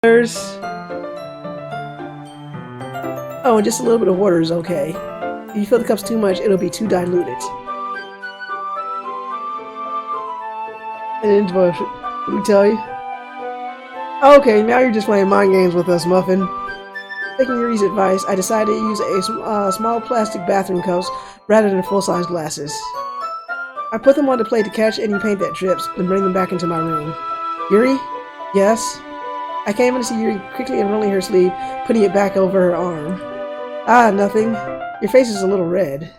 There's... Oh, and just a little bit of water is okay. If you fill the cups too much, it'll be too diluted. And let me tell you. Okay, now you're just playing mind games with us, Muffin. Taking Yuri's advice, I decided to use a small plastic bathroom cups rather than full-size glasses. I put them on the plate to catch any paint that drips, then bring them back into my room. Yuri? Yes? I came in to see Yuri quickly unrolling her sleeve, putting it back over her arm. Ah, nothing. Your face is a little red.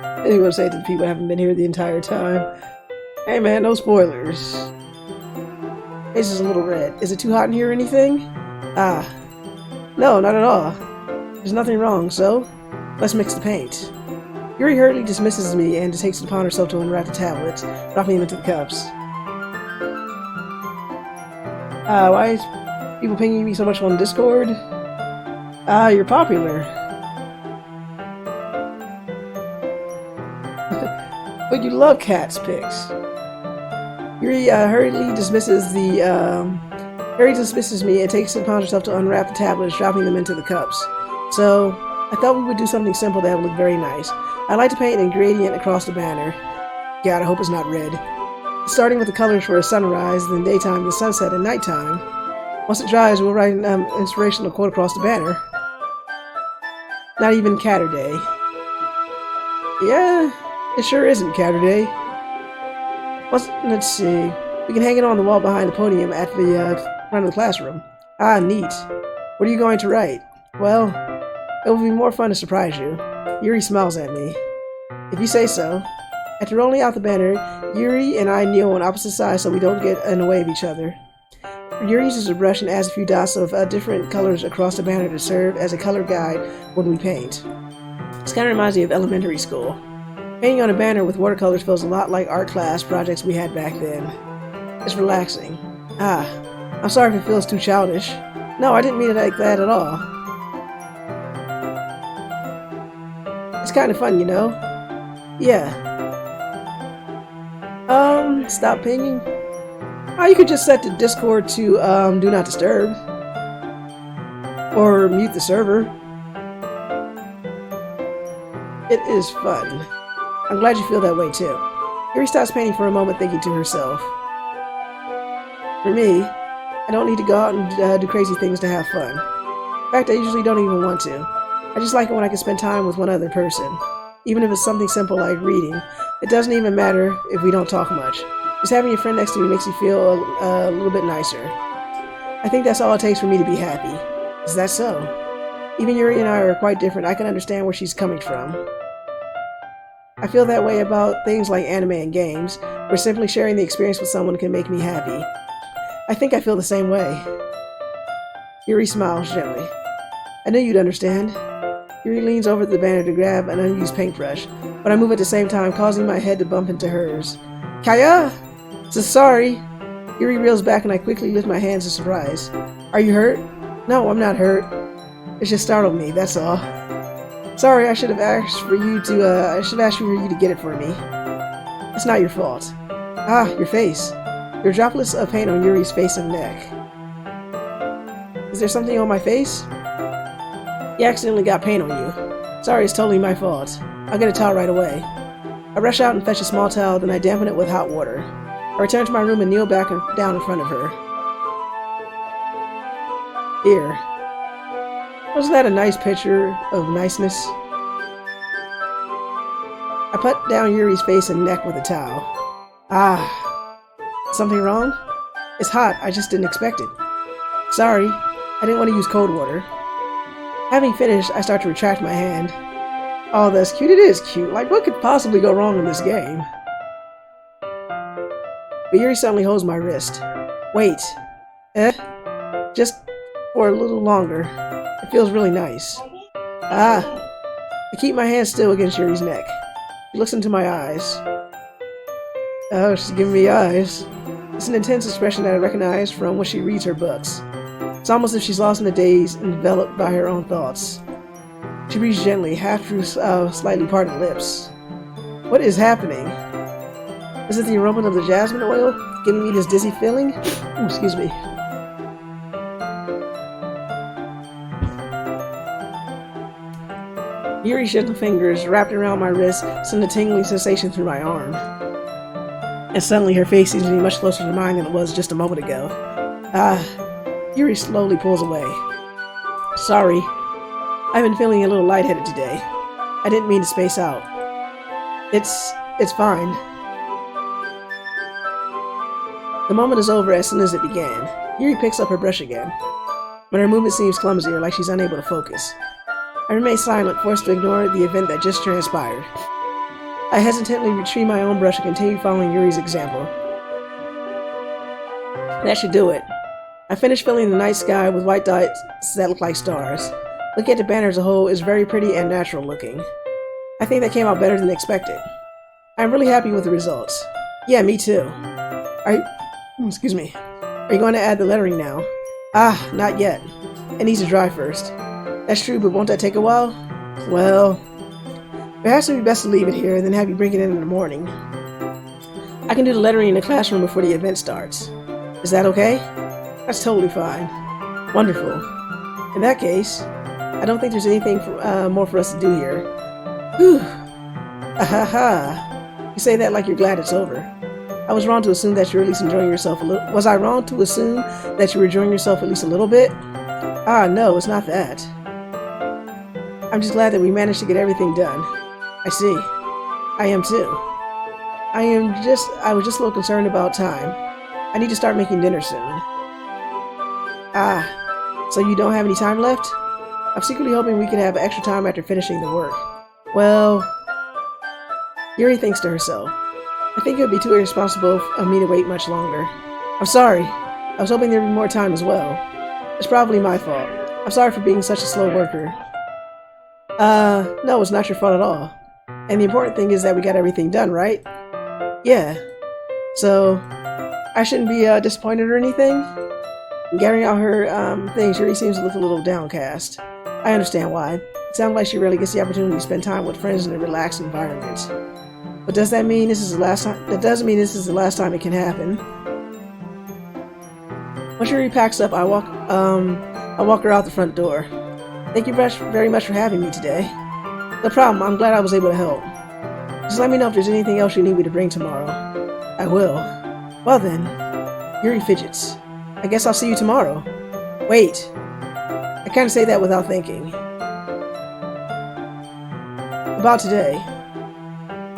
I didn't want to say it to the people who haven't been here the entire time. Hey man, no spoilers. Face is a little red. Is it too hot in here or anything? Ah. No, not at all. There's nothing wrong, so let's mix the paint. Yuri hurriedly dismisses me and takes it upon herself to unwrap the tablets, dropping them into the cups. Why is people pinging me so much on Discord? You're popular. But you love cats pics. Yuri hurriedly dismisses me and takes it upon herself to unwrap the tablets, dropping them into the cups. So, I thought we would do something simple that would look very nice. I'd like to paint a gradient across the banner. God, I hope it's not red. Starting with the colors for a sunrise, then daytime, then sunset, and nighttime. Once it dries, we'll write an inspirational quote across the banner. Not even Catterday. Yeah, it sure isn't Catterday. Let's see. We can hang it on the wall behind the podium at the front of the classroom. Ah, neat. What are you going to write? Well, it will be more fun to surprise you. Yuri smiles at me. If you say so. After rolling out the banner, Yuri and I kneel on opposite sides so we don't get in the way of each other. Yuri uses a brush and adds a few dots of different colors across the banner to serve as a color guide when we paint. This kind of reminds me of elementary school. Painting on a banner with watercolors feels a lot like art class projects we had back then. It's relaxing. Ah, I'm sorry if it feels too childish. No, I didn't mean it like that at all. It's kind of fun, you know? Yeah. Stop pinging? Oh, you could just set the Discord to, do not disturb. Or mute the server. It is fun. I'm glad you feel that way too. Yuri stops painting for a moment, thinking to herself. For me, I don't need to go out and do crazy things to have fun. In fact, I usually don't even want to. I just like it when I can spend time with one other person. Even if it's something simple like reading, it doesn't even matter if we don't talk much. Just having a friend next to me makes me feel a little bit nicer. I think that's all it takes for me to be happy. Is that so? Even Yuri and I are quite different. I can understand where she's coming from. I feel that way about things like anime and games, where simply sharing the experience with someone can make me happy. I think I feel the same way. Yuri smiles gently. I knew you'd understand. Yuri leans over the banner to grab an unused paintbrush, but I move at the same time, causing my head to bump into hers. Kaya! So sorry! Yuri reels back and I quickly lift my hands in surprise. Are you hurt? No, I'm not hurt. It just startled me, that's all. Sorry, I should have asked for you to get it for me. It's not your fault. Ah, your face. There are droplets of paint on Yuri's face and neck. Is there something on my face? You accidentally got paint on you. Sorry, it's totally my fault. I'll get a towel right away. I rush out and fetch a small towel, then I dampen it with hot water. I return to my room and kneel back and down in front of her. Here. Wasn't that a nice picture of niceness? I put down Yuri's face and neck with a towel. Ah. Something wrong? It's hot, I just didn't expect it. Sorry, I didn't want to use cold water. Having finished, I start to retract my hand. Oh, that's cute. It is cute. Like, what could possibly go wrong in this game? But Yuri suddenly holds my wrist. Wait. Just for a little longer. It feels really nice. Ah. I keep my hand still against Yuri's neck. She looks into my eyes. Oh, she's giving me eyes. It's an intense expression that I recognize from when she reads her books. It's almost as if she's lost in a daze, enveloped by her own thoughts. She breathes gently, half through slightly parted lips. What is happening? Is it the aroma of the jasmine oil giving me this dizzy feeling? Ooh, excuse me. Yuri's gentle fingers wrapped around my wrist sent a tingling sensation through my arm. And suddenly her face seems to be much closer to mine than it was just a moment ago. Yuri slowly pulls away. Sorry. I've been feeling a little lightheaded today. I didn't mean to space out. It's fine. The moment is over as soon as it began. Yuri picks up her brush again, but her movement seems clumsier, like she's unable to focus. I remain silent, forced to ignore the event that just transpired. I hesitantly retrieve my own brush and continue following Yuri's example. That should do it. I finished filling the night sky with white dots that look like stars. Looking at the banner as a whole is very pretty and natural looking. I think that came out better than expected. I'm really happy with the results. Yeah, me too. Excuse me. Are you going to add the lettering now? Not yet. It needs to dry first. That's true, but won't that take a while? Well, perhaps it would be best to leave it here and then have you bring it in the morning. I can do the lettering in the classroom before the event starts. Is that okay? That's totally fine. Wonderful. In that case, I don't think there's anything more for us to do here. Whew. Ahaha. You say that like you're glad it's over. I was wrong to assume that you're at least enjoying yourself a little. Was I wrong to assume that you were enjoying yourself at least a little bit? No, it's not that. I'm just glad that we managed to get everything done. I see. I am too. I was just a little concerned about time. I need to start making dinner soon. So you don't have any time left? I'm secretly hoping we could have extra time after finishing the work. Well, Yuri thinks to herself. I think it would be too irresponsible of me to wait much longer. I'm sorry. I was hoping there'd be more time as well. It's probably my fault. I'm sorry for being such a slow worker. No, it's not your fault at all. And the important thing is that we got everything done, right? Yeah. So, I shouldn't be disappointed or anything? Gathering out her things, Yuri seems to look a little downcast. I understand why. It sounds like she rarely gets the opportunity to spend time with friends in a relaxed environment. But does that mean this is the last time? That doesn't mean this is the last time it can happen. Once Yuri packs up, I walk her out the front door. Thank you very much for having me today. No problem. I'm glad I was able to help. Just let me know if there's anything else you need me to bring tomorrow. I will. Well then, Yuri fidgets. I guess I'll see you tomorrow. Wait. I can't say that without thinking. About today.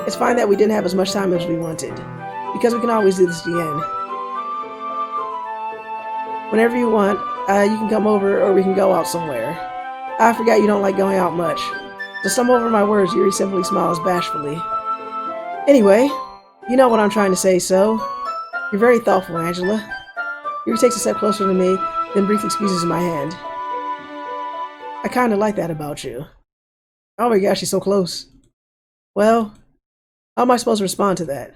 It's fine that we didn't have as much time as we wanted, because we can always do this again. Whenever you want, you can come over or we can go out somewhere. I forgot you don't like going out much. To sum over my words, Yuri simply smiles bashfully. Anyway, you know what I'm trying to say, so you're very thoughtful, Angela. Yuri takes a step closer to me, then briefly squeezes my hand. I kinda like that about you. Oh my gosh, she's so close. Well, how am I supposed to respond to that?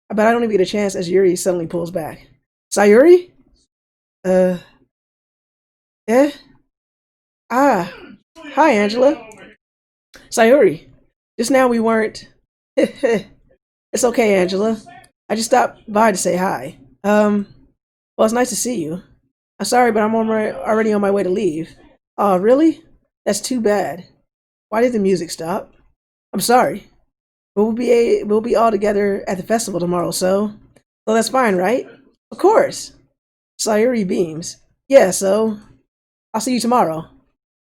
I bet I don't even get a chance as Yuri suddenly pulls back. Sayori? Eh? Hi, Angela. Sayori. Just now we weren't... It's okay, Angela. I just stopped by to say hi. Well, it's nice to see you. I'm sorry, but I'm already on my way to leave. Oh, really? That's too bad. Why did the music stop? I'm sorry. But we'll be all together at the festival tomorrow, so... Well, that's fine, right? Of course. Sayori beams. Yeah, so... I'll see you tomorrow.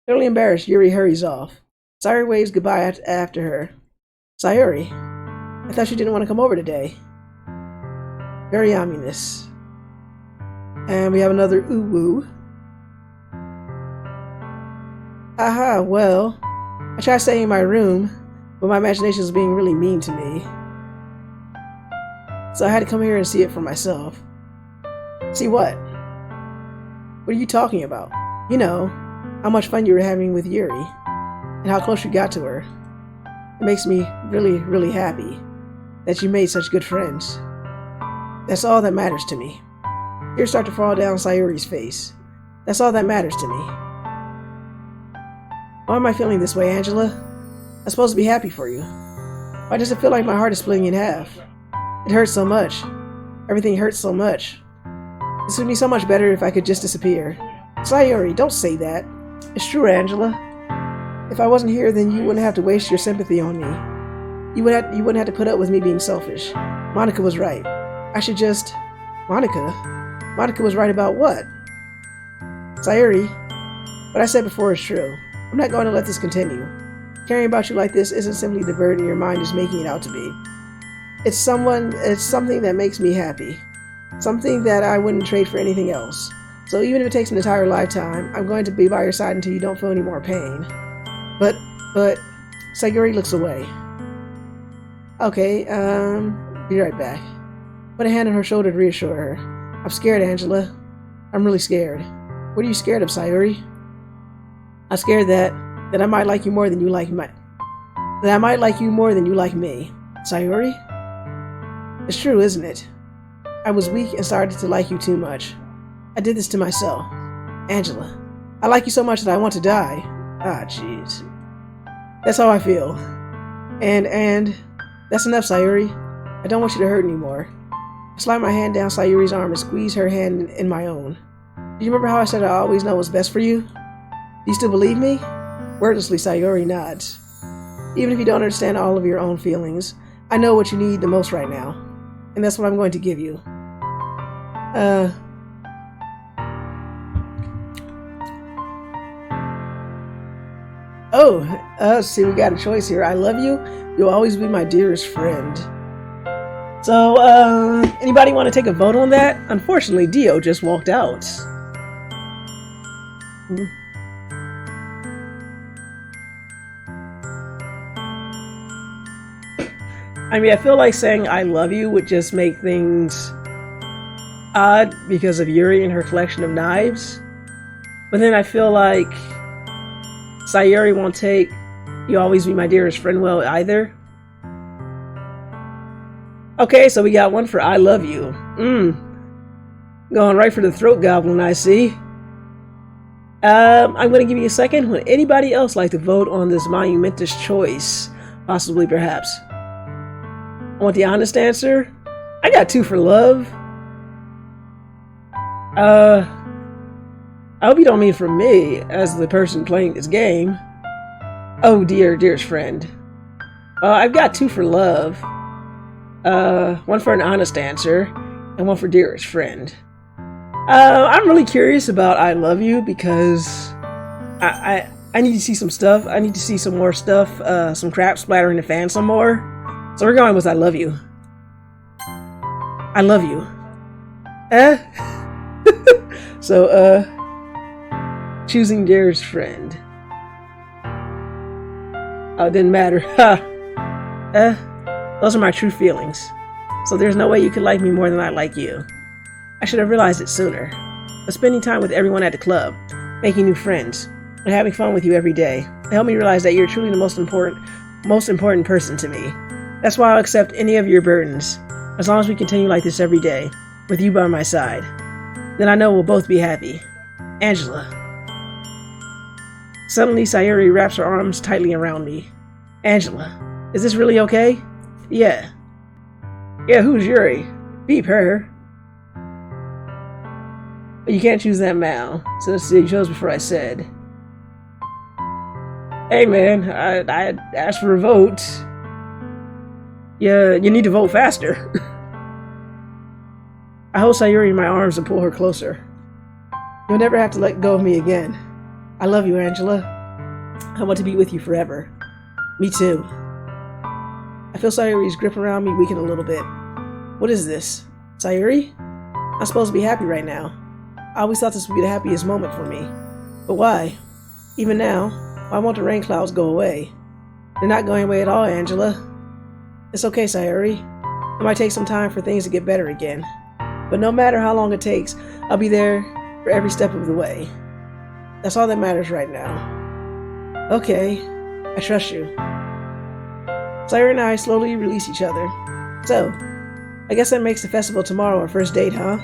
Totally embarrassed, Yuri hurries off. Sayori waves goodbye after her. Sayori, I thought you didn't want to come over today. Very ominous. And we have another ooh-woo. Aha, well, I tried staying in my room, but my imagination was being really mean to me. So I had to come here and see it for myself. See what? What are you talking about? You know, how much fun you were having with Yuri, and how close you got to her. It makes me really, really happy that you made such good friends. That's all that matters to me. Tears start to fall down Sayori's face. That's all that matters to me. Why am I feeling this way, Angela? I'm supposed to be happy for you. Why does it feel like my heart is splitting in half? It hurts so much. Everything hurts so much. This would be so much better if I could just disappear. Sayori, don't say that. It's true, Angela. If I wasn't here, then you wouldn't have to waste your sympathy on me. You wouldn't have to put up with me being selfish. Monica was right. I should just... Monica? Monica was right about what? Sayori, what I said before is true. I'm not going to let this continue. Caring about you like this isn't simply the burden your mind is making it out to be. It's something that makes me happy. Something that I wouldn't trade for anything else. So even if it takes an entire lifetime, I'm going to be by your side until you don't feel any more pain. But, Sayori looks away. Okay, be right back. Put a hand on her shoulder to reassure her. I'm scared, Angela. I'm really scared. What are you scared of, Sayori? I'm scared that I might like you more than you like me. That I might like you more than you like me. Sayori? It's true, isn't it? I was weak and started to like you too much. I did this to myself. Angela, I like you so much that I want to die. Ah, jeez. That's how I feel. And that's enough, Sayori. I don't want you to hurt anymore. I slide my hand down Sayori's arm and squeeze her hand in my own. Do you remember how I said I always know what's best for you? Do you still believe me? Wordlessly, Sayori nods. Even if you don't understand all of your own feelings, I know what you need the most right now. And that's what I'm going to give you. See, we got a choice here. I love you. You'll always be my dearest friend. So, anybody want to take a vote on that? Unfortunately, Dio just walked out. I mean, I feel like saying I love you would just make things odd because of Yuri and her collection of knives. But then I feel like Sayori won't take "You always be my dearest friend" well either. Okay, so we got one for I love you. Going right for the throat goblin, I see. I'm going to give you a second. Would anybody else like to vote on this monumentous choice? Possibly, perhaps. I want the honest answer. I got 2 for love. I hope you don't mean from me, as the person playing this game. Oh dear, dearest friend. I've got 2 for love. 1 for an honest answer, and 1 for dearest friend. I'm really curious about I love you because I need to see some stuff. I need to see some more stuff, some crap splattering the fan some more. So we're going with I love you. I love you. So, choosing dearest friend. Oh, it didn't matter. Those are my true feelings. So there's no way you could like me more than I like you. I should have realized it sooner. But spending time with everyone at the club, making new friends, and having fun with you every day, helped me realize that you're truly the most important person to me. That's why I'll accept any of your burdens, as long as we continue like this every day, with you by my side. Then I know we'll both be happy. Angela. Suddenly, Sayori wraps her arms tightly around me. Angela, is this really okay? Yeah. Yeah, who's Yuri? Beep her. But you can't choose that now, since you chose before I said. Hey man, I asked for a vote. Yeah, you need to vote faster. I hold Sayori in my arms and pull her closer. You'll never have to let go of me again. I love you, Angela. I want to be with you forever. Me too. I feel Sayori's grip around me weaken a little bit. What is this? Sayori? I'm supposed to be happy right now. I always thought this would be the happiest moment for me. But why? Even now, why won't the rain clouds go away? They're not going away at all, Angela. It's okay, Sayori. It might take some time for things to get better again. But no matter how long it takes, I'll be there for every step of the way. That's all that matters right now. Okay, I trust you. Sayori and I slowly release each other. So, I guess that makes the festival tomorrow our first date, huh?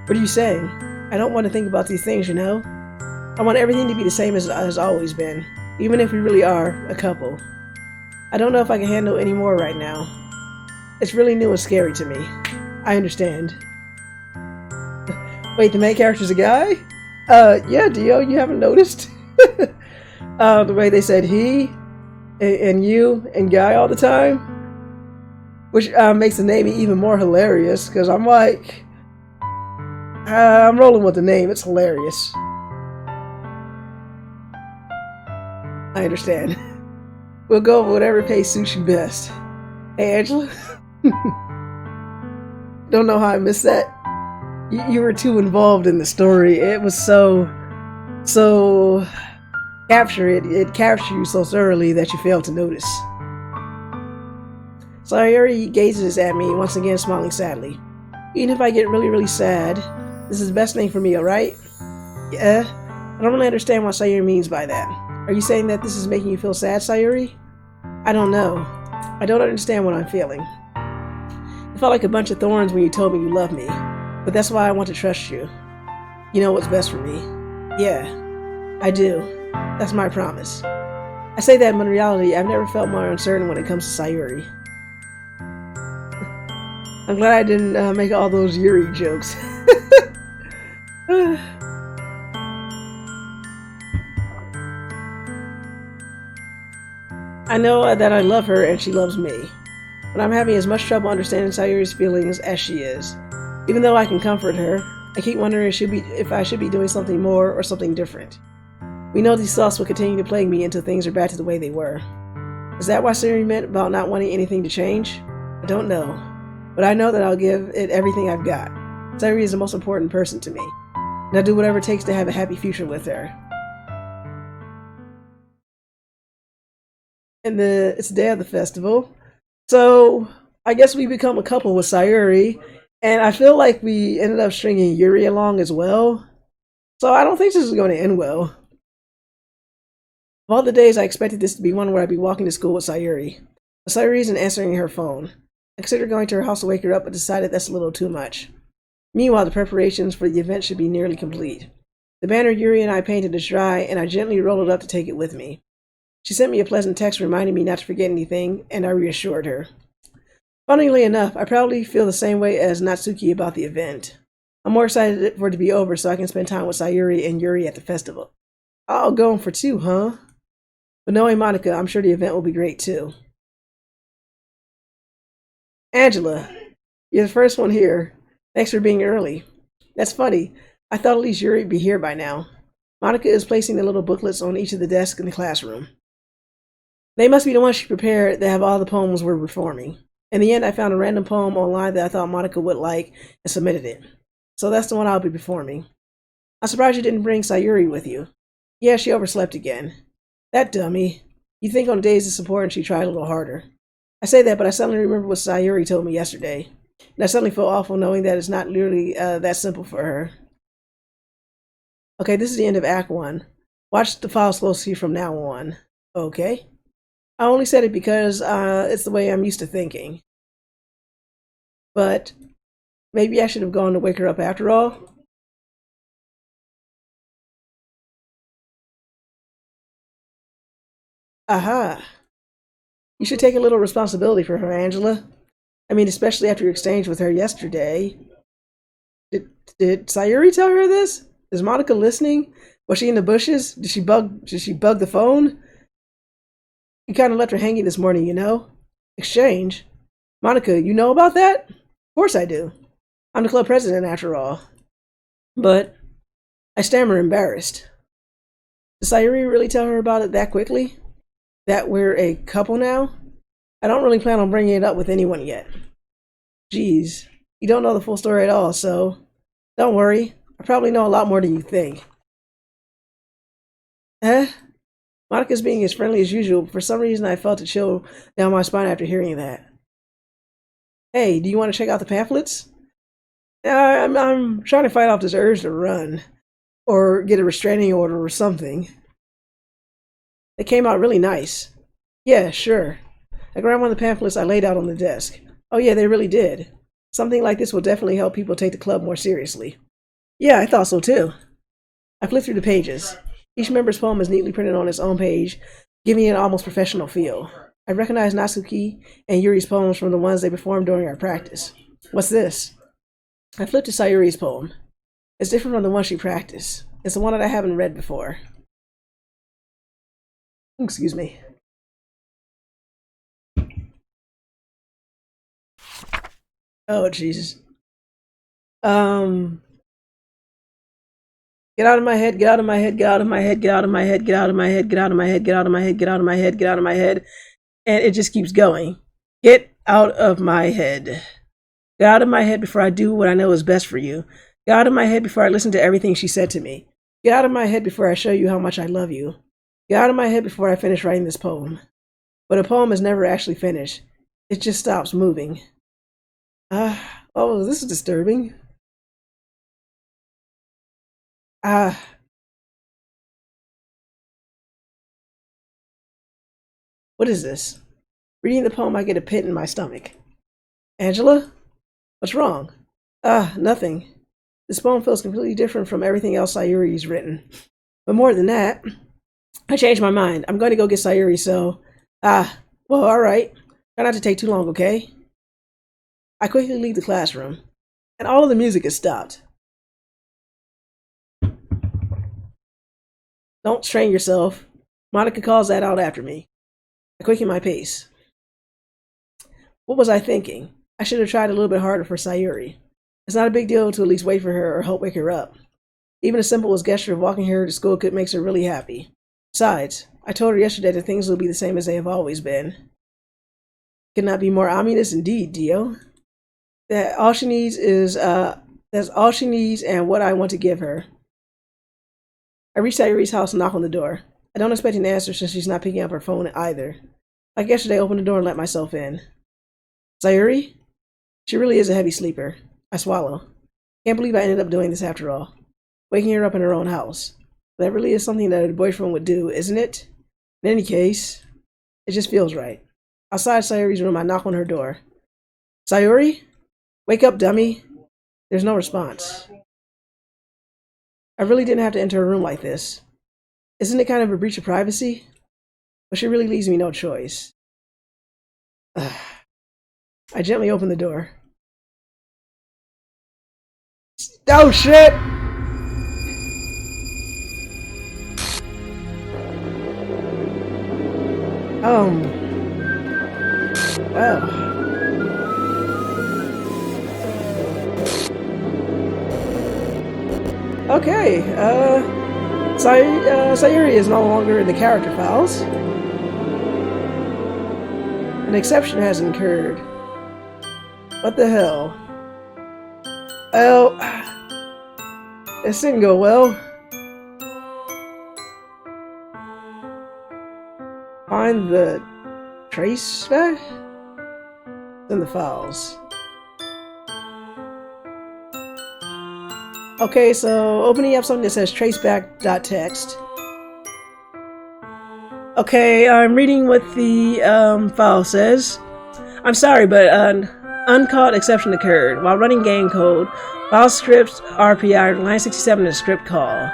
What are you saying? I don't want to think about these things, you know? I want everything to be the same as it has always been, even if we really are a couple. I don't know if I can handle any more right now. It's really new and scary to me. I understand. Wait, the main character's a guy? Yeah, Dio, you haven't noticed? The way they said he, and you, and guy all the time? Which makes the name even more hilarious, because I'm like... I'm rolling with the name, it's hilarious. I understand. We'll go with whatever pace suits you best. Hey, Angela? Don't know how I missed that. You were too involved in the story. It was so captured. It captured you so thoroughly that you failed to notice. Sayori gazes at me, once again smiling sadly. Even if I get really, really sad, this is the best thing for me, alright? Yeah? I don't really understand what Sayori means by that. Are you saying that this is making you feel sad, Sayori? I don't know. I don't understand what I'm feeling. It felt like a bunch of thorns when you told me you love me, but that's why I want to trust you. You know what's best for me. Yeah, I do. That's my promise. I say that, but in reality, I've never felt more uncertain when it comes to Sayori. I'm glad I didn't make all those Yuri jokes. I know that I love her and she loves me, but I'm having as much trouble understanding Sayori's feelings as she is. Even though I can comfort her, I keep wondering if I should be doing something more or something different. We know these thoughts will continue to plague me until things are back to the way they were. Is that what Sayori meant about not wanting anything to change? I don't know, but I know that I'll give it everything I've got. Sayori is the most important person to me, and I'll do whatever it takes to have a happy future with her. And it's the day of the festival, so I guess we become a couple with Sayori, and I feel like we ended up stringing Yuri along as well, so I don't think this is going to end well. Of all the days, I expected this to be one where I'd be walking to school with Sayori, but Sayori isn't answering her phone. I considered going to her house to wake her up, but decided that's a little too much. Meanwhile, the preparations for the event should be nearly complete. The banner Yuri and I painted is dry, and I gently rolled it up to take it with me. She sent me a pleasant text reminding me not to forget anything, and I reassured her. Funnily enough, I probably feel the same way as Natsuki about the event. I'm more excited for it to be over so I can spend time with Sayori and Yuri at the festival. Oh, going for two, huh? But knowing Monica, I'm sure the event will be great too. Angela, you're the first one here. Thanks for being early. That's funny. I thought at least Yuri would be here by now. Monica is placing the little booklets on each of the desks in the classroom. They must be the ones she prepared that have all the poems we're performing. In the end, I found a random poem online that I thought Monica would like and submitted it. So that's the one I'll be performing. I'm surprised you didn't bring Sayori with you. Yeah, she overslept again. That dummy. You'd think on days of support she tried a little harder. I say that, but I suddenly remember what Sayori told me yesterday. And I suddenly feel awful knowing that it's not literally that simple for her. Okay, this is the end of Act 1. Watch the files closely from now on. Okay? I only said it because it's the way I'm used to thinking. But maybe I should have gone to wake her up after all. Aha. You should take a little responsibility for her, Angela. I mean, especially after your exchange with her yesterday. Did Sayori tell her this? Is Monica listening? Was she in the bushes? Did she bug the phone? You kind of left her hanging this morning, you know? Exchange? Monica, you know about that? Of course I do. I'm the club president after all. But I stammer embarrassed. Did Sayori really tell her about it that quickly? That we're a couple now? I don't really plan on bringing it up with anyone yet. Geez, you don't know the full story at all, so don't worry. I probably know a lot more than you think. Huh? Monica's being as friendly as usual, but for some reason I felt a chill down my spine after hearing that. Hey, do you want to check out the pamphlets? I'm trying to fight off this urge to run, or get a restraining order or something. They came out really nice. Yeah, sure. I grabbed one of the pamphlets I laid out on the desk. Oh yeah, they really did. Something like this will definitely help people take the club more seriously. Yeah, I thought so too. I flipped through the pages. Each member's poem is neatly printed on its own page, giving it an almost professional feel. I recognize Natsuki and Yuri's poems from the ones they performed during our practice. What's this? I flipped to Sayori's poem. It's different from the one she practiced. It's the one that I haven't read before. Excuse me. Oh, Jesus. Get out of my head, get out of my head, get out of my head, get out of my head, get out of my head, get out of my head, get out of my head, get out of my head, get out of my head. And it just keeps going. Get out of my head. Get out of my head before I do what I know is best for you. Get out of my head before I listen to everything she said to me. Get out of my head before I show you how much I love you. Get out of my head before I finish writing this poem. But a poem is never actually finished. It just stops moving. Oh, this is disturbing. What is this? Reading the poem, I get a pit in my stomach. Angela? What's wrong? Nothing. This poem feels completely different from everything else Sayori's written. But more than that, I changed my mind. I'm going to go get Sayori, so... well, alright. Try not to take too long, okay? I quickly leave the classroom, and all of the music has stopped. Don't strain yourself. Monica calls that out after me. I quicken my pace. What was I thinking? I should have tried a little bit harder for Sayori. It's not a big deal to at least wait for her or help wake her up. Even a simple gesture of walking her to school could make her really happy. Besides, I told her yesterday that things will be the same as they have always been. Could not be more ominous indeed, Dio. That's all she needs and what I want to give her. I reach Sayori's house and knock on the door. I don't expect an answer since she's not picking up her phone either. Like yesterday, I opened the door and let myself in. Sayori? She really is a heavy sleeper. I swallow. Can't believe I ended up doing this after all. Waking her up in her own house. That really is something that a boyfriend would do, isn't it? In any case, it just feels right. Outside Sayori's room, I knock on her door. Sayori? Wake up, dummy. There's no response. I really didn't have to enter a room like this. Isn't it kind of a breach of privacy? But she really leaves me no choice. I gently open the door. Oh shit! Well. Okay, Sayori is no longer in the character files. An exception has occurred. What the hell? Well, this didn't go well. Find the trace back? It's in the files. Okay, so opening up something that says traceback.txt. Okay, I'm reading what the file says. I'm sorry, but an uncaught exception occurred. While running game code, file script RPI line 67 is script call.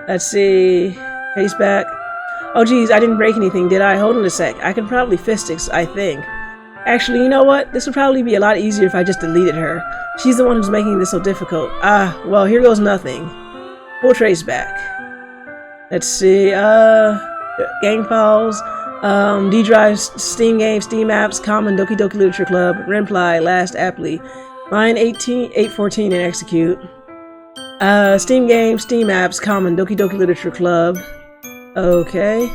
Let's see. Traceback. Oh geez, I didn't break anything, did I? Hold on a sec. I can probably fix this, I think. Actually, you know what? This would probably be a lot easier if I just deleted her. She's the one who's making this so difficult. Well, here goes nothing. Full trace back. Let's see, gang files, D drive, Steam games, Steam apps, common, Doki Doki Literature Club, Reply, last apply, line 814 and execute. Steam games, Steam apps, common, Doki Doki Literature Club. Okay.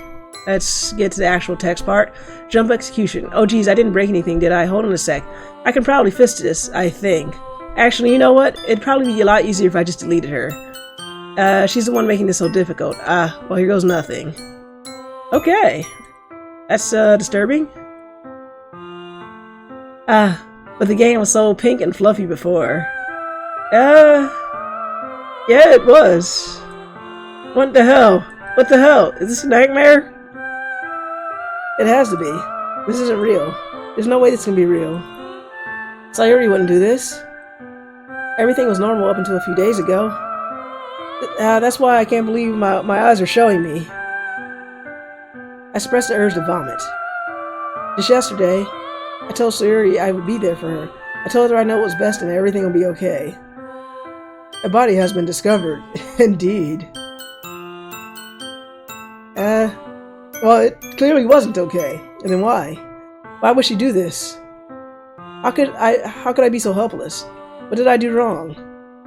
Let's get to the actual text part. Jump execution. Oh geez, I didn't break anything, did I? Hold on a sec. I can probably fix this, I think. Actually, you know what? It'd probably be a lot easier if I just deleted her. She's the one making this so difficult. Well, here goes nothing. Okay. That's, disturbing. But the game was so pink and fluffy before. Yeah, it was. What the hell? What the hell? Is this a nightmare? It has to be. This isn't real. There's no way this can be real. Sayori wouldn't do this. Everything was normal up until a few days ago. That's why I can't believe my eyes are showing me. I suppressed the urge to vomit. Just yesterday, I told Sayori I would be there for her. I told her I know what's best and everything will be okay. A body has been discovered. Indeed. Well, it clearly wasn't okay. And then why? Why would she do this? How could I be so helpless? What did I do wrong?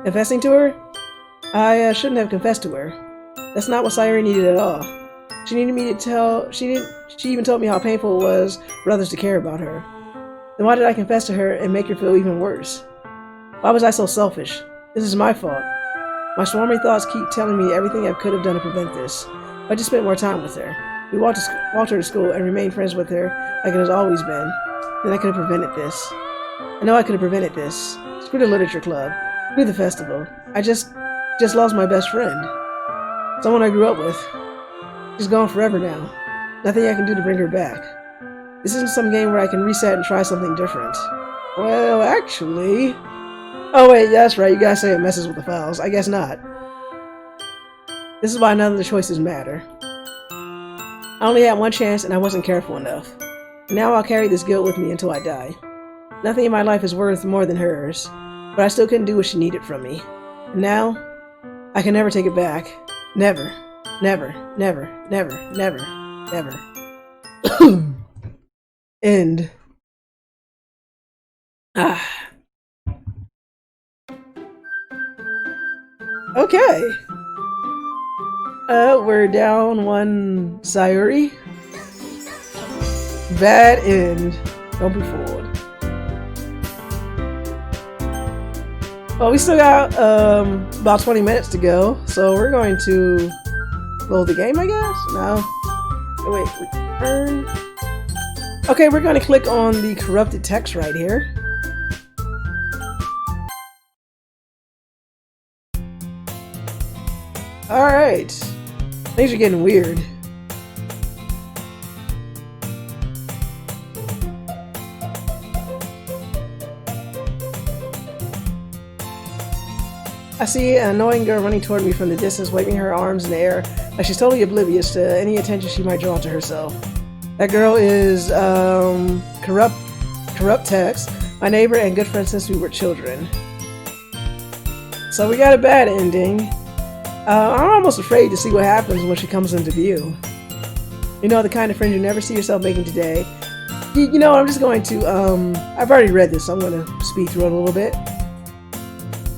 Confessing to her? I shouldn't have confessed to her. That's not what Sayori needed at all. She needed me to tell. She even told me how painful it was for others to care about her. Then why did I confess to her and make her feel even worse? Why was I so selfish? This is my fault. My swarming thoughts keep telling me everything I could have done to prevent this. I just spent more time with her. We walked her to school and remained friends with her like it has always been. Then I could have prevented this. I know I could have prevented this. Screw the literature club. Screw the festival. I just lost my best friend. Someone I grew up with. She's gone forever now. Nothing I can do to bring her back. This isn't some game where I can reset and try something different. Well, actually... Oh wait, that's right, you guys say it messes with the files. I guess not. This is why none of the choices matter. I only had one chance and I wasn't careful enough. And now I'll carry this guilt with me until I die. Nothing in my life is worth more than hers, but I still couldn't do what she needed from me. And now, I can never take it back. Never. Never. Never. Never. Never. Never. End. Okay. We're down one Sayori. Bad end. Don't be fooled. Well, we still got about 20 minutes to go, so we're going to load the game, I guess? No. Oh, wait, return. Okay, we're going to click on the corrupted text right here. Alright. Things are getting weird. I see an annoying girl running toward me from the distance, waving her arms in the air like she's totally oblivious to any attention she might draw to herself. That girl is, Corrupt Tex, my neighbor and good friend since we were children. So we got a bad ending. I'm almost afraid to see what happens when she comes into view. You know, the kind of friend you never see yourself making today. You know, I'm just going to, I've already read this, so I'm going to speed through it a little bit.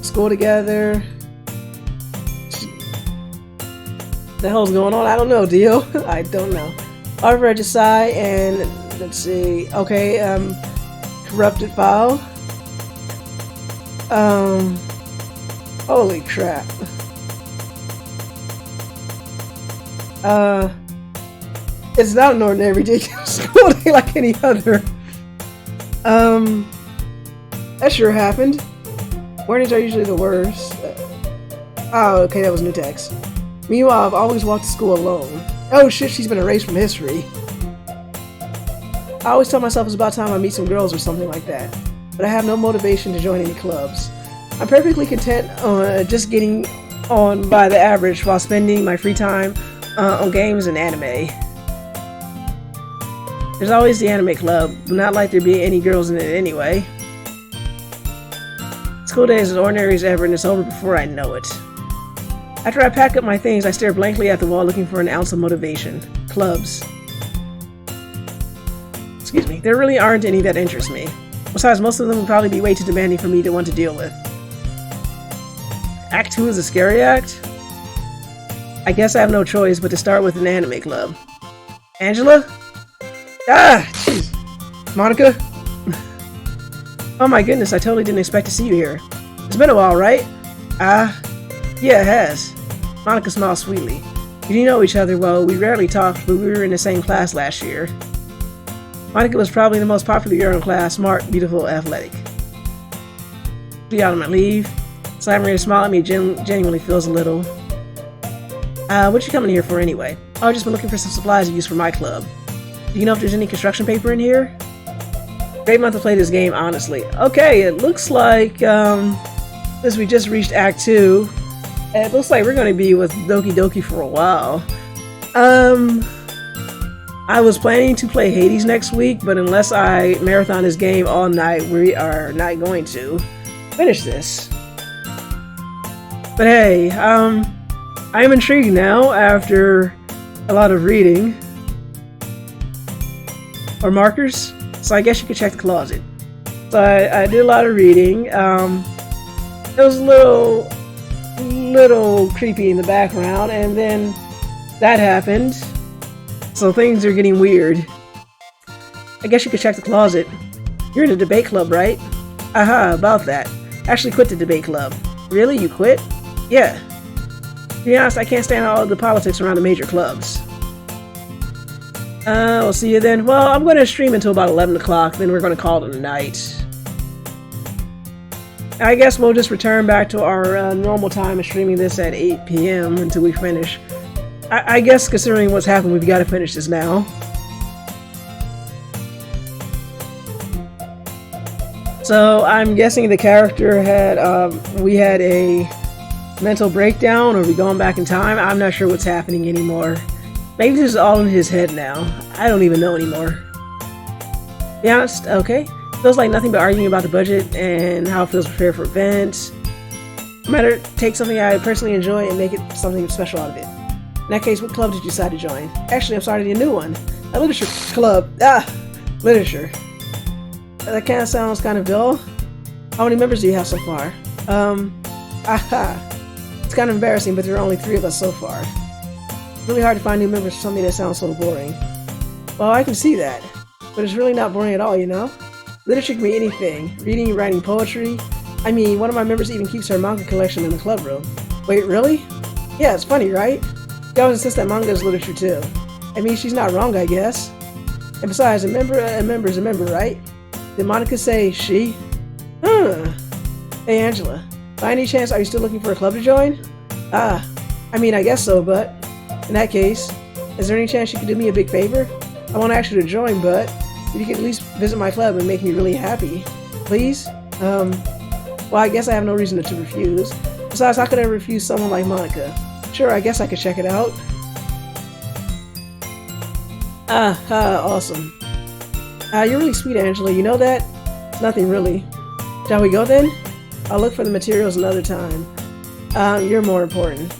School together. What the hell's going on? I don't know, Dio. I don't know. However, I just sigh and let's see. Okay, corrupted file. Holy crap. It's not an ordinary ridiculous school day like any other. That sure happened. Warnings are usually the worst. Oh, okay, that was new text. Meanwhile, I've always walked to school alone. Oh shit, she's been erased from history. I always tell myself it's about time I meet some girls or something like that, but I have no motivation to join any clubs. I'm perfectly content just getting on by the average while spending my free time on games and anime. There's always the anime club, but not like there be any girls in it anyway. School day is as ordinary as ever and it's over before I know it. After I pack up my things, I stare blankly at the wall looking for an ounce of motivation. Clubs. Excuse me. There really aren't any that interest me. Besides, most of them would probably be way too demanding for me to want to deal with. Act 2 is a scary act? I guess I have no choice but to start with an anime club. Angela? Ah! Jeez. Monica? Oh my goodness, I totally didn't expect to see you here. It's been a while, right? Yeah, it has. Monica smiled sweetly. We didn't know each other well, we rarely talked, but we were in the same class last year. Monica was probably the most popular girl in class, smart, beautiful, athletic. Be out on my leave. Simon smiled at me, genuinely feels a little. What you coming here for anyway? Oh, I've just been looking for some supplies to use for my club. Do you know if there's any construction paper in here? Great month to play this game, honestly. Okay, it looks like, since we just reached Act 2, It looks like we're going to be with Doki Doki for a while. I was planning to play Hades next week, but unless I marathon this game all night, we are not going to finish this. But hey, I am intrigued now after a lot of reading. Or markers, so I guess you could check the closet. So I did a lot of reading. It was a little creepy in the background, and then that happened. So things are getting weird. I guess you could check the closet. You're in a debate club, right? Aha, about that. Actually quit the debate club. Really? You quit? Yeah. To be honest, I can't stand all the politics around the major clubs. We'll see you then. Well, I'm going to stream until about 11 o'clock, then we're going to call it a night. I guess we'll just return back to our normal time of streaming this at 8 p.m. until we finish. I guess considering what's happened, we've got to finish this now. So I'm guessing the character had, we had a mental breakdown, or we going back in time. I'm not sure what's happening anymore. Maybe this is all in his head now. I don't even know anymore. To be honest, okay. Feels like nothing but arguing about the budget and how it feels prepared for events. No matter, take something I personally enjoy and make it something special out of it. In that case, what club did you decide to join? Actually, I'm starting a new one. A literature club. Literature. That kind of sounds kind of dull. How many members do you have so far? It's kind of embarrassing, but there are only 3 of us so far. It's really hard to find new members for something that sounds so boring. Well, I can see that. But it's really not boring at all, you know? Literature can be anything. Reading, writing poetry. I mean, one of my members even keeps her manga collection in the club room. Wait, really? Yeah, it's funny, right? She always insists that manga is literature too. I mean, she's not wrong, I guess. And besides, a member is a member, right? Did Monica say she? Hey, Angela. By any chance, are you still looking for a club to join? I mean, I guess so, but in that case, is there any chance you could do me a big favor? I won't ask you to join, but if you could at least visit my club and make me really happy. Please? Well, I guess I have no reason to refuse. Besides, how could I refuse someone like Monica? Sure, I guess I could check it out. Awesome. You're really sweet, Angela. You know that? Nothing really. Shall we go then? I'll look for the materials another time. You're more important.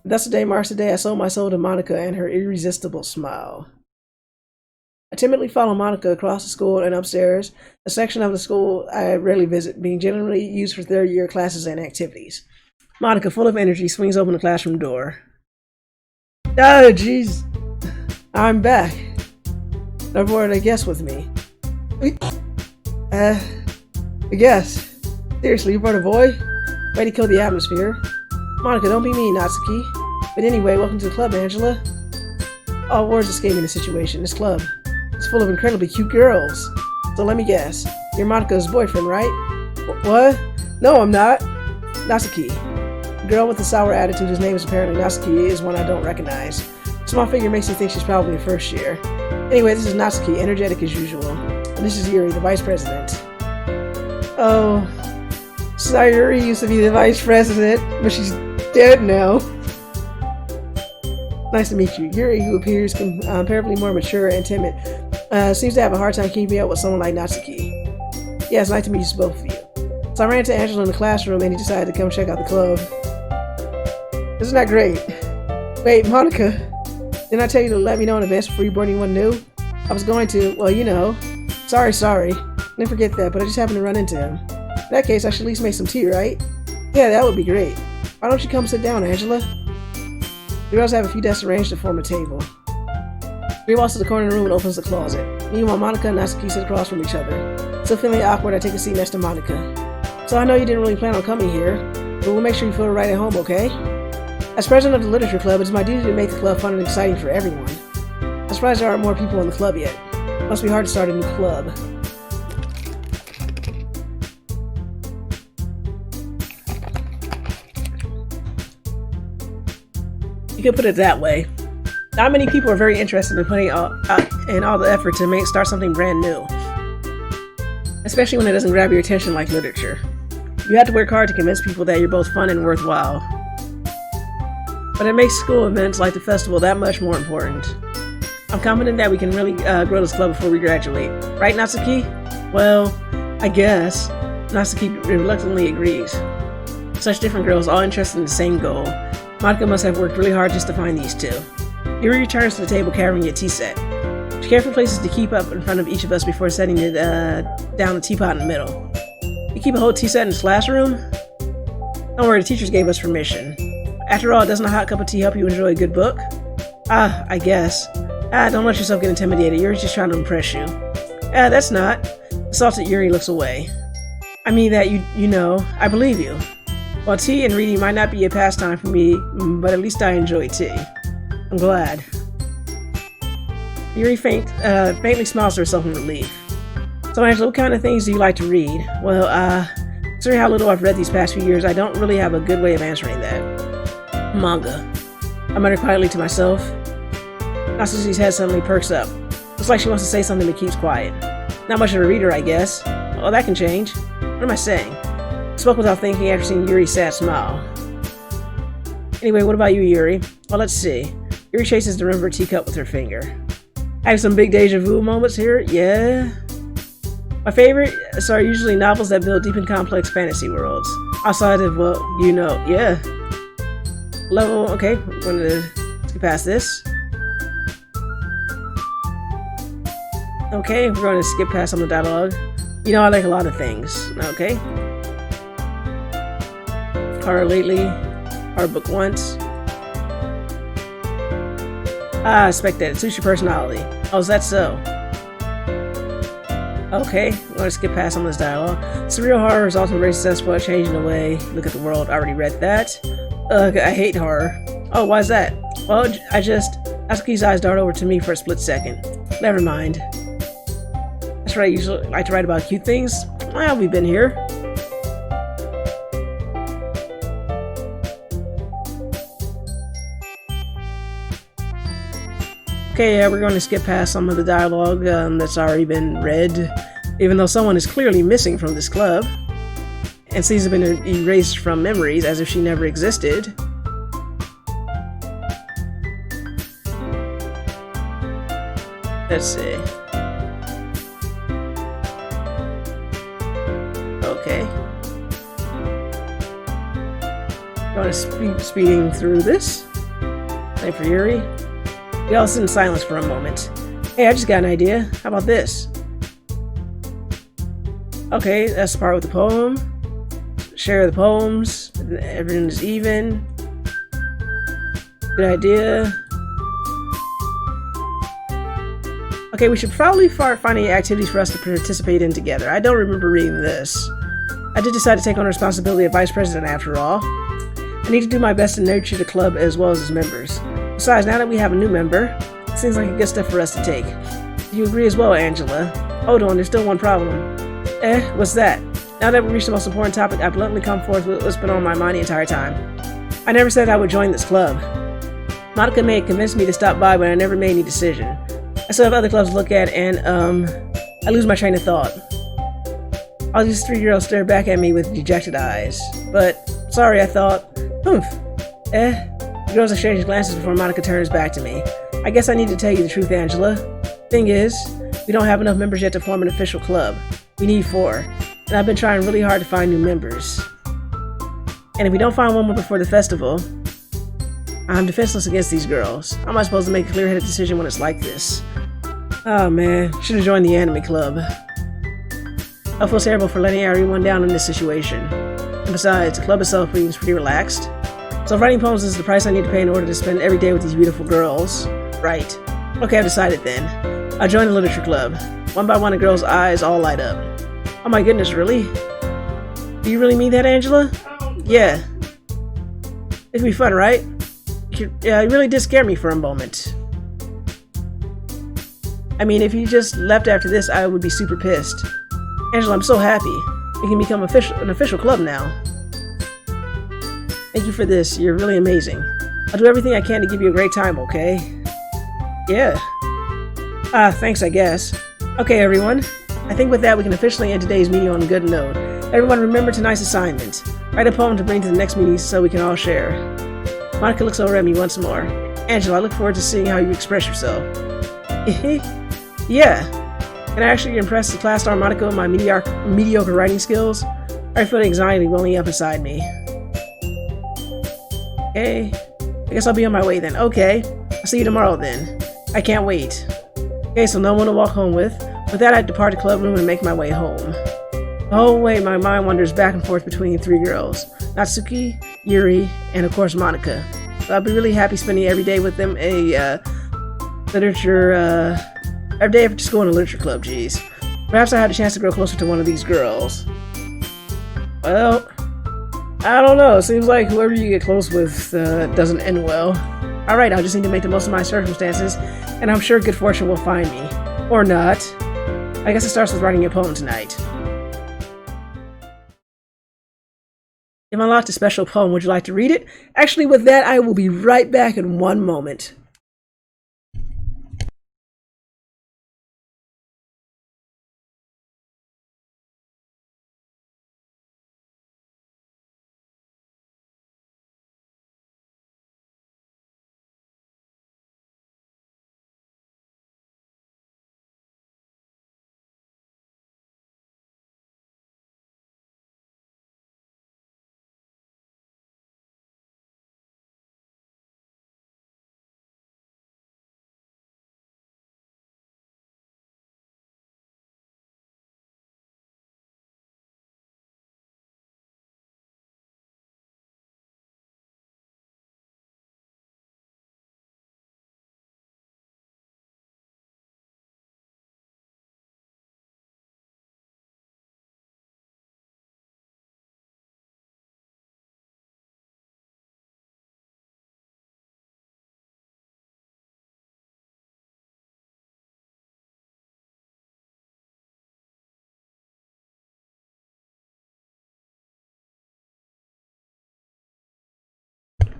Thus the day marks the day I sold my soul to Monica and her irresistible smile. I timidly follow Monica across the school and upstairs, a section of the school I rarely visit, being generally used for third-year classes and activities. Monica, full of energy, swings open the classroom door. Oh, jeez. I'm back. No more than a guess with me. A guess? Seriously, you brought a boy? Way to kill the atmosphere. Monica, don't be mean, Natsuki. But anyway, welcome to the club, Angela. All words escape me in the situation. This club is full of incredibly cute girls. So let me guess. You're Monica's boyfriend, right? What? No, I'm not. Natsuki. The girl with the sour attitude whose name is apparently Natsuki is one I don't recognize. Small figure makes me think she's probably in first year. Anyway, this is Natsuki, energetic as usual. And this is Yuri, the vice president. Oh, Sayori used to be the vice president, but she's dead now. Nice to meet you. Yuri, who appears comparably more mature and timid, seems to have a hard time keeping up with someone like Natsuki. Yeah, it's nice to meet you, both of you. So I ran into Angela in the classroom and he decided to come check out the club. Isn't that great? Wait, Monica, didn't I tell you to let me know in advance before you brought anyone new? I was going to, well, you know. Sorry. Didn't forget that, but I just happened to run into him. In that case, I should at least make some tea, right? Yeah, that would be great. Why don't you come sit down, Angela? The girls have a few desks arranged to form a table. Yuri walks to the corner of the room and opens the closet. Meanwhile, Monica and Natsuki sit across from each other. Still feeling awkward, I take a seat next to Monica. So I know you didn't really plan on coming here, but we'll make sure you feel right at home, okay? As president of the literature club, it is my duty to make the club fun and exciting for everyone. I'm surprised there aren't more people in the club yet. It must be hard to start a new club. You could put it that way. Not many people are very interested in putting in all the effort to start something brand new. Especially when it doesn't grab your attention like literature. You have to work hard to convince people that you're both fun and worthwhile. But it makes school events like the festival that much more important. I'm confident that we can really grow this club before we graduate. Right, Natsuki? Well, I guess. Natsuki reluctantly agrees. Such different girls, all interested in the same goal. Monica must have worked really hard just to find these two. Yuri returns to the table carrying a tea set. She carefully places to keep up in front of each of us before setting it down the teapot in the middle. You keep a whole tea set in this classroom? Don't worry, the teachers gave us permission. After all, doesn't a hot cup of tea help you enjoy a good book? I guess. Don't let yourself get intimidated. Yuri's just trying to impress you. That's not. The salted Yuri looks away. I mean that you know, I believe you. While tea and reading might not be a pastime for me, but at least I enjoy tea. I'm glad. Yuri faintly smiles to herself in relief. So Angela, what kind of things do you like to read? Well, considering how little I've read these past few years, I don't really have a good way of answering that. Manga. I mutter quietly to myself. Natsuki's head suddenly perks up. Looks like she wants to say something but keeps quiet. Not much of a reader, I guess. Oh, that can change. What am I saying? I spoke without thinking after seeing Yuri's sad smile. Anyway, what about you, Yuri? Well, let's see. Yuri chases the rim of her teacup with her finger. Having some big deja vu moments here? Yeah. My favorites are usually novels that build deep and complex fantasy worlds. Outside of, well, you know, yeah. Level, okay, we're going to skip past this. Okay, we're going to skip past some of the dialogue. You know, I like a lot of things. Okay. Horror lately. Horror book once. I expect that. It suits your personality. Oh, is that so? Okay, I'm going to skip past some of this dialogue. Surreal horror is often very successful at changing the way you look at the world. I already read that. I hate horror. Oh, why is that? Well, Natsuki's eyes dart over to me for a split second. Never mind. That's right, I usually like to write about cute things. Well, we've been here. Okay, yeah, we're going to skip past some of the dialogue that's already been read, even though someone is clearly missing from this club, and seems to have been erased from memories as if she never existed. Let's see. Okay. Going to speeding through this. Time for Yuri. We all sit in silence for a moment. Hey, I just got an idea. How about this? Okay, that's the part with the poem. Share the poems. Everyone is even. Good idea. Okay, we should probably find any activities for us to participate in together. I don't remember reading this. I did decide to take on the responsibility of vice president after all. I need to do my best to nurture the club as well as its members. Besides, now that we have a new member, it seems like a good step for us to take. Do you agree as well, Angela? Hold on, there's still one problem. What's that? Now that we've reached the most important topic, I bluntly come forth with what's been on my mind the entire time. I never said I would join this club. Monica may have convinced me to stop by, but I never made any decision. I still have other clubs to look at, and, I lose my train of thought. All these three girls stare back at me with dejected eyes. But, sorry, I thought, humph. The girls exchange glances before Monica turns back to me. I guess I need to tell you the truth, Angela. Thing is, we don't have enough members yet to form an official club. We need 4. And I've been trying really hard to find new members. And if we don't find one more before the festival, I'm defenseless against these girls. How am I supposed to make a clear-headed decision when it's like this? Oh man, should have joined the anime club. I feel terrible for letting everyone down in this situation. And besides, the club itself seems pretty relaxed. So writing poems is the price I need to pay in order to spend every day with these beautiful girls. Right. Okay, I've decided then. I'll join the literature club. One by one, the girls' eyes all light up. Oh my goodness, really? Do you really mean that, Angela? Yeah. It'd be fun, right? Yeah, it really did scare me for a moment. I mean, if you just left after this, I would be super pissed. Angela, I'm so happy. We can become an official club now. Thank you for this. You're really amazing. I'll do everything I can to give you a great time, okay? Yeah. Thanks, I guess. Okay, everyone. I think with that, we can officially end today's meeting on a good note. Everyone remember tonight's assignment. Write a poem to bring to the next meeting so we can all share. Monica looks over at me once more. Angela, I look forward to seeing how you express yourself. Yeah. Can I actually impress the class star Monica with my mediocre writing skills? I feel anxiety welling up inside me. Okay. I guess I'll be on my way then. Okay. I'll see you tomorrow then. I can't wait. Okay, so no one to walk home with. With that, I depart the club room and make my way home. The whole way, my mind wanders back and forth between three girls. Natsuki, Yuri, and of course Monica. So I'll be really happy spending every day with them every day after school in a literature club, geez. Perhaps I had a chance to grow closer to one of these girls. Well, I don't know. It seems like whoever you get close with doesn't end well. Alright, I just need to make the most of my circumstances, and I'm sure good fortune will find me. Or not. I guess it starts with writing a poem tonight. You've unlocked a special poem. Would you like to read it? Actually, with that, I will be right back in one moment.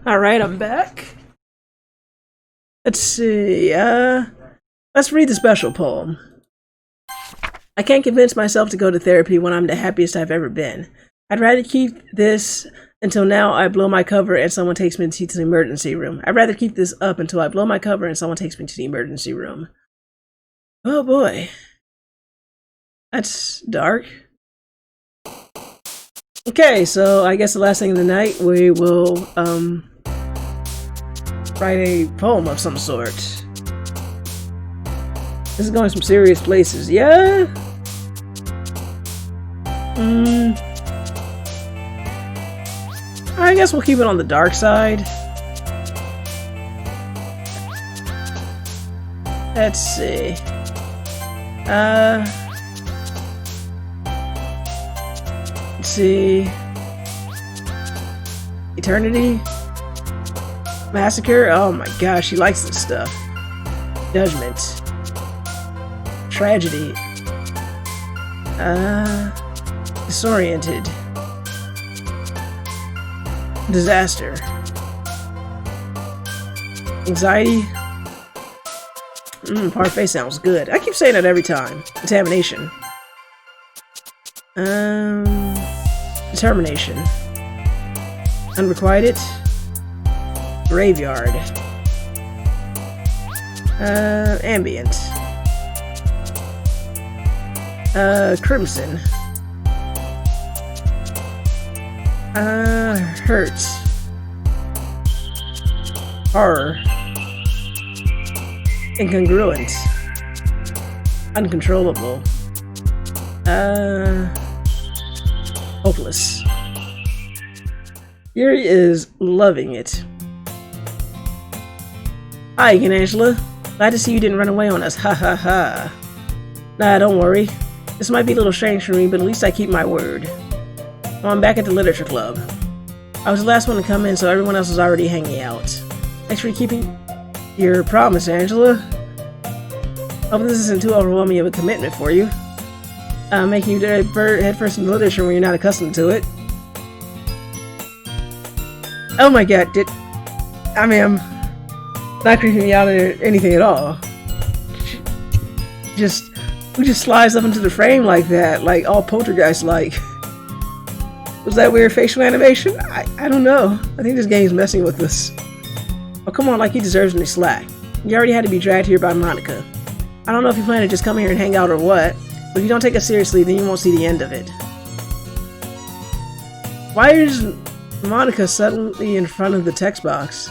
Alright, I'm back. Let's see, let's read the special poem. I can't convince myself to go to therapy when I'm the happiest I've ever been. I'd rather keep this until now I blow my cover and someone takes me to the emergency room. I'd rather keep this up until I blow my cover and someone takes me to the emergency room. Oh boy. That's dark. Okay, so I guess the last thing of the night we will, write a poem of some sort. This is going some serious places, yeah? I guess we'll keep it on the dark side. Let's see. Let's see. Eternity? Massacre? Oh my gosh, she likes this stuff. Judgment. Tragedy. Disoriented. Disaster. Anxiety. Parfait sounds good. I keep saying that every time. Contamination. Determination. Unrequited. Graveyard. Ambient. Crimson. Hurt. Horror. Incongruent. Uncontrollable. Hopeless. Yuri is loving it. Hi again, Angela. Glad to see you didn't run away on us. Ha ha ha. Nah, don't worry. This might be a little strange for me, but at least I keep my word. Well, I'm back at the literature club. I was the last one to come in, so everyone else was already hanging out. Thanks for keeping your promise, Angela. Hope this isn't too overwhelming of a commitment for you. Making you head first in literature when you're not accustomed to it. Oh my god, I'm not creeping me out or anything at all. Who just slides up into the frame like that, like all poltergeist like. Was that weird facial animation? I don't know. I think this game's messing with us. Oh, come on, like he deserves any slack. You already had to be dragged here by Monica. I don't know if you plan to just come here and hang out or what, but if you don't take us seriously, then you won't see the end of it. Why is Monica suddenly in front of the text box?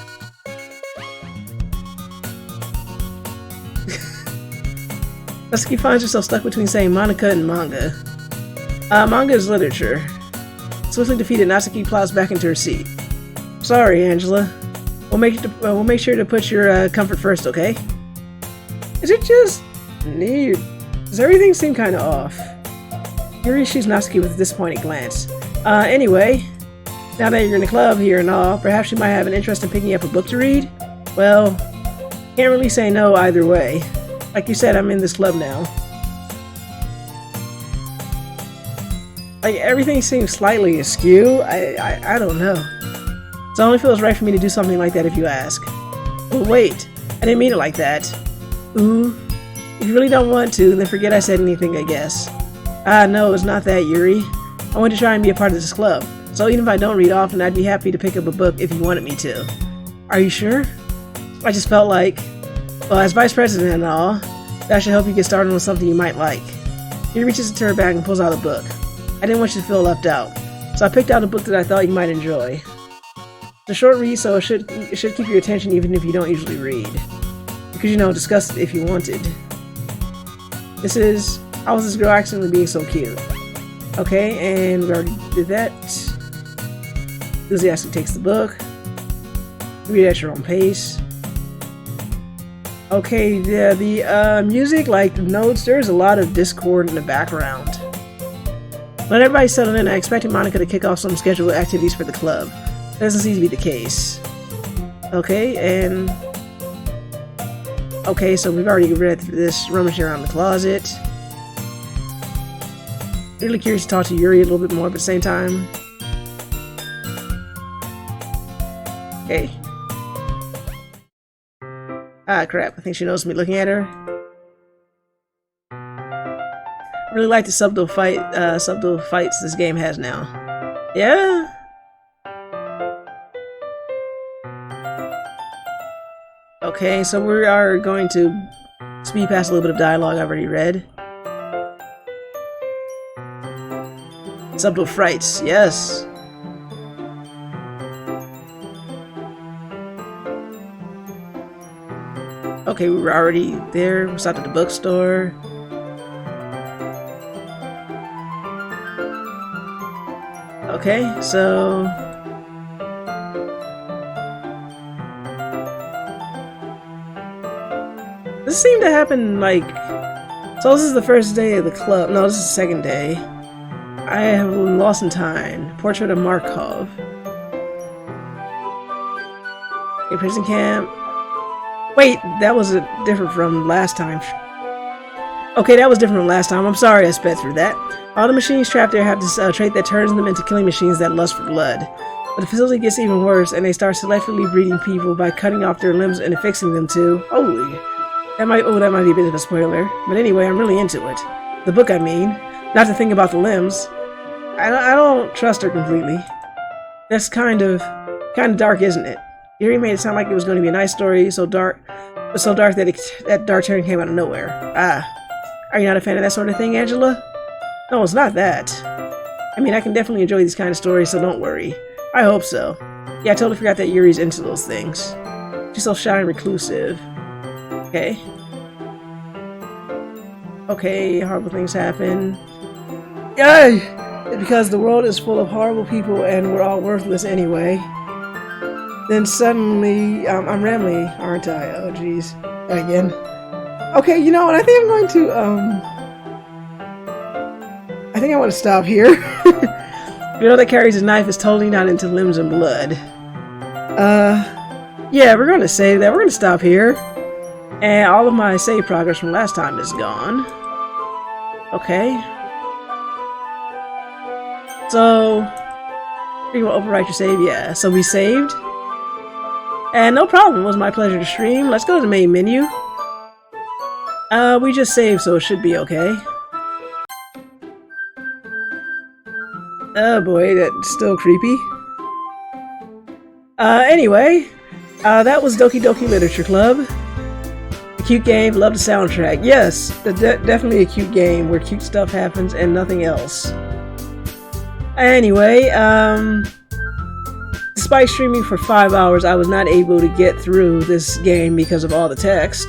Natsuki finds herself stuck between saying Monica and manga. Manga is literature. Swiftly defeated, Natsuki plows back into her seat. Sorry, Angela. We'll make sure to put your comfort first, okay? Is it just me? Does everything seem kind of off? Yuri shoots Natsuki with a disappointed glance. Anyway, now that you're in the club here and all, perhaps you might have an interest in picking up a book to read? Well, can't really say no either way. Like you said, I'm in this club now. Like, everything seems slightly askew. I don't know. It only feels right for me to do something like that if you ask. But wait, I didn't mean it like that. Ooh, if you really don't want to, then forget I said anything, I guess. No, it's not that, Yuri. I want to try and be a part of this club. So even if I don't read often, I'd be happy to pick up a book if you wanted me to. Are you sure? I just felt like, well, as vice president and all, that should help you get started on something you might like. He reaches into her bag and pulls out a book. I didn't want you to feel left out, so I picked out a book that I thought you might enjoy. It's a short read, so it should keep your attention even if you don't usually read. You could, discuss it if you wanted. This is How Was This Girl Accidentally Being So Cute? Okay, and we already did that. Enthusiastic takes the book. Read at your own pace. Okay, the music, like the notes, there's a lot of discord in the background. When everybody settled in, I expected Monica to kick off some scheduled activities for the club. That doesn't seem to be the case. Okay, so we've already read through this, rummaging around the closet. Really curious to talk to Yuri a little bit more, but at the same time. Okay. Ah, crap. I think she knows me looking at her. I really like the subtle fights this game has now. Yeah? Okay, so we are going to speed past a little bit of dialogue I've already read. Subtle frights, yes. Okay, we were already there. We stopped at the bookstore. Okay, so this seemed to happen like, so this is the first day of the club. No, this is the second day. I have lost in time. Portrait of Markov. Okay, prison camp. Wait, that was different from last time. Okay, that was different from last time. I'm sorry I sped through that. All the machines trapped there have this trait that turns them into killing machines that lust for blood. But the facility gets even worse, and they start selectively breeding people by cutting off their limbs and affixing them to... Holy... That might be a bit of a spoiler. But anyway, I'm really into it. The book, I mean. Not to think about the limbs. I don't trust her completely. That's kind of dark, isn't it? Yuri made it sound like it was going to be a nice story, so dark that that dark turn came out of nowhere. Ah. Are you not a fan of that sort of thing, Angela? No, it's not that. I mean, I can definitely enjoy these kind of stories, so don't worry. I hope so. Yeah, I totally forgot that Yuri's into those things. She's so shy and reclusive. Okay. Okay, horrible things happen. Yay! Because the world is full of horrible people and we're all worthless anyway. Then suddenly, I'm rambling, aren't I? Oh, jeez. Again. Okay, you know what? I think I'm going to, I think I want to stop here. You know that carries a knife is totally not into limbs and blood. Yeah, we're going to save that. We're going to stop here. And all of my save progress from last time is gone. Okay. So, you want to overwrite your save? Yeah, so we saved. And no problem, it was my pleasure to stream. Let's go to the main menu. We just saved, so it should be okay. Oh boy, that's still creepy. Anyway, that was Doki Doki Literature Club. A cute game, love the soundtrack. Yes, definitely a cute game where cute stuff happens and nothing else. Anyway, despite streaming for 5 hours, I was not able to get through this game because of all the text.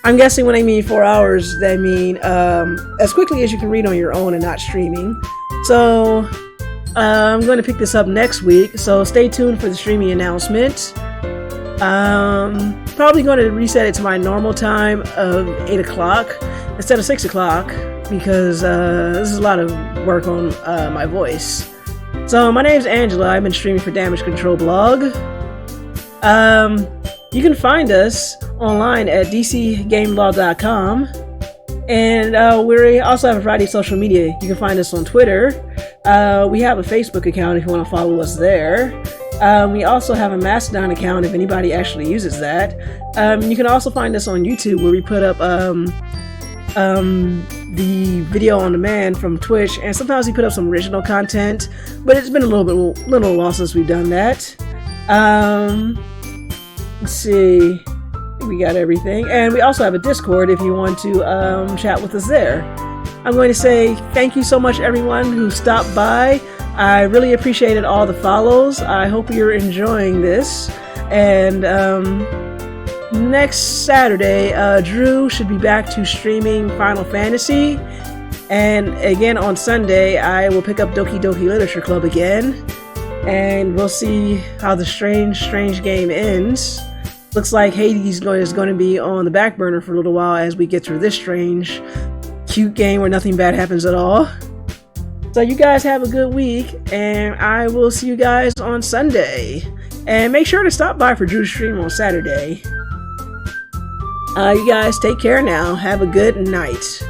I'm guessing when I mean 4 hours, they mean as quickly as you can read on your own and not streaming. So, I'm going to pick this up next week, so stay tuned for the streaming announcement. Probably going to reset it to my normal time of 8 o'clock instead of 6 o'clock because this is a lot of work on my voice. So my name is Angela. I've been streaming for Damage Control Blog. You can find us online at dcgameblog.com, and we also have a variety of social media. You can find us on Twitter. We have a Facebook account if you want to follow us there. We also have a Mastodon account if anybody actually uses that. You can also find us on YouTube where we put up the video on demand from Twitch, and sometimes we put up some original content, but it's been a little while since we've done that. Let's see, I think we got everything, and we also have a Discord if you want to chat with us there. I'm going to say thank you so much everyone who stopped by. I really appreciated all the follows. I hope you're enjoying this, and next Saturday, Drew should be back to streaming Final Fantasy, and again on Sunday I will pick up Doki Doki Literature Club again, and we'll see how the strange game ends. Looks like Hades is going to be on the back burner for a little while as we get through this strange, cute game where nothing bad happens at all. So you guys have a good week, and I will see you guys on Sunday. And make sure to stop by for Drew's stream on Saturday. You guys take care now. Have a good night.